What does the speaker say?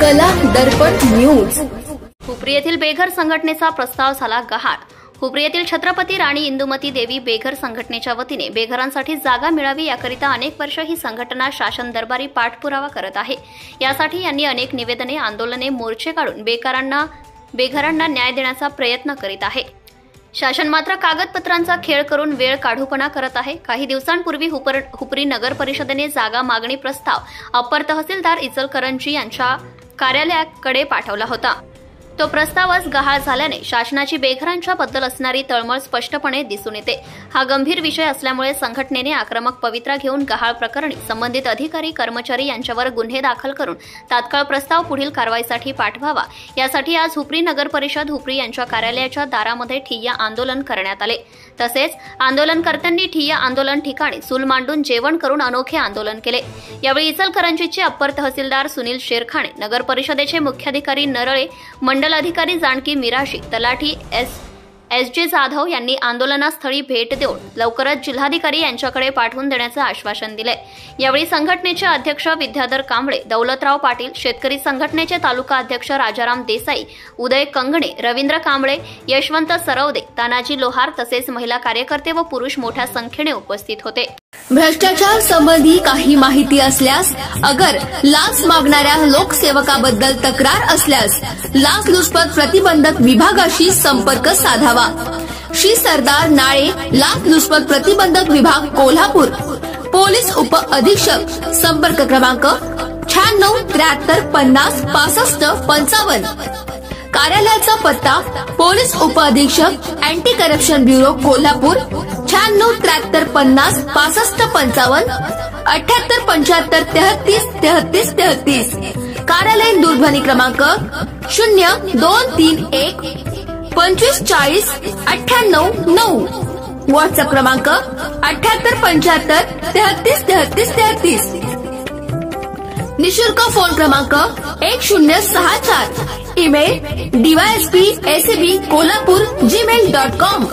कला दर्पण न्यूज। हुपरी येथील बेघर संघटनेचा प्रस्ताव झाला गहाळ। हुपरी येथील छत्रपती राणी इंदुमती देवी बेघर संघटनेच्या वतीने बेघरांसाठी जागा मिळावी याकरिता अनेक वर्ष ही संघटना शासन दरबारी पाठपुरावा करत आहे। यासाठी यांनी अनेक निवेदने, आंदोलने, मोर्चे काढून बेघरांना न्याय देण्याचा प्रयत्न करीत आहे। शासन मात्र कागदपत्रांचा खेळ करून वेळ काढूपणा करत आहे। काही दिवसांपूर्वी हुपरी नगर परिषदेने जागा मागणी प्रस्ताव अप्पर तहसीलदार इचलकरंजी यांच्या कार्यालयाकडे पाठवला होता। तो प्रस्तावच गहाळ झाल्याने शासनाची बेघरांच्या बद्दल असणारी तळमळ स्पष्टपणे दिसून येते। हा गंभीर विषय असल्यामुळे संघटनेने आक्रमक पवित्रा घेऊन गहाळ प्रकरणी संबंधित अधिकारी, कर्मचारी यांच्यावर गुन्हे दाखल करून तात्काळ प्रस्ताव पुढील कारवाईसाठी पाठवावा। यासाठी आज हुपरी नगर परिषद हुपरी यांच्या कार्यालयाच्या दारामध्ये ठिय्या आंदोलन करण्यात आले। तसेच आंदोलनकर्त्यांनी ठिय्या आंदोलन ठिकाणी चूल मांडून जेवण करून अनोखे आंदोलन केले। यावेळी इचलकरंजीचे अप्पर तहसीलदार सुनील शेरखाणे, नगर परिषदेचे मुख्याधिकारी नरळे, मंडल अधिकारी जानकी मिराशी, तलाठी एस जे जाधव यांनी आंदोलनास्थळी भेट देऊन लवकरच जिल्हाधिकारी यांच्याकडे पाठवून देण्याचे आश्वासन दिले। यावेळी संघटनेचे अध्यक्ष विद्याधर कांबळे, दौलतराव पाटील, शेतकरी संघटनेचे तालुका अध्यक्ष राजाराम देसाई, उदय कंगणे, रवींद्र कांबळे, यशवंत सरवदे, तानाजी लोहार तसेच महिला कार्यकर्ते व पुरुष मोठ्या संख्येने उपस्थित होते। भ्रष्टाचार संबंधी काही माहिती असल्यास, अगर लाच मागणाऱ्या लोकसेवकाबद्दल तक्रार असल्यास लाचलुचपत प्रतिबंधक विभागाशी संपर्क साधावा। श्री सरदार नाळे, लाचलुचपत प्रतिबंधक विभाग, कोल्हापूर। पोलीस उप अधीक्षक, संपर्क क्रमांक 96 73 50 65 55। कार्यालयाचा पत्ता पोलीस उप अधीक्षक, अँटी करप्शन ब्युरो, कोल्हापूर, 96 73 50 65 55 78 75 33 33 33। कार्यालयीन दूरध्वनी क्रमांक 0231 25 40 98 9। व्हॉट्सअप क्रमांक 78 75 33 33 33। निशुल्क फोन क्रमांक 1064। Email dysp@kolhapur@gmail.com।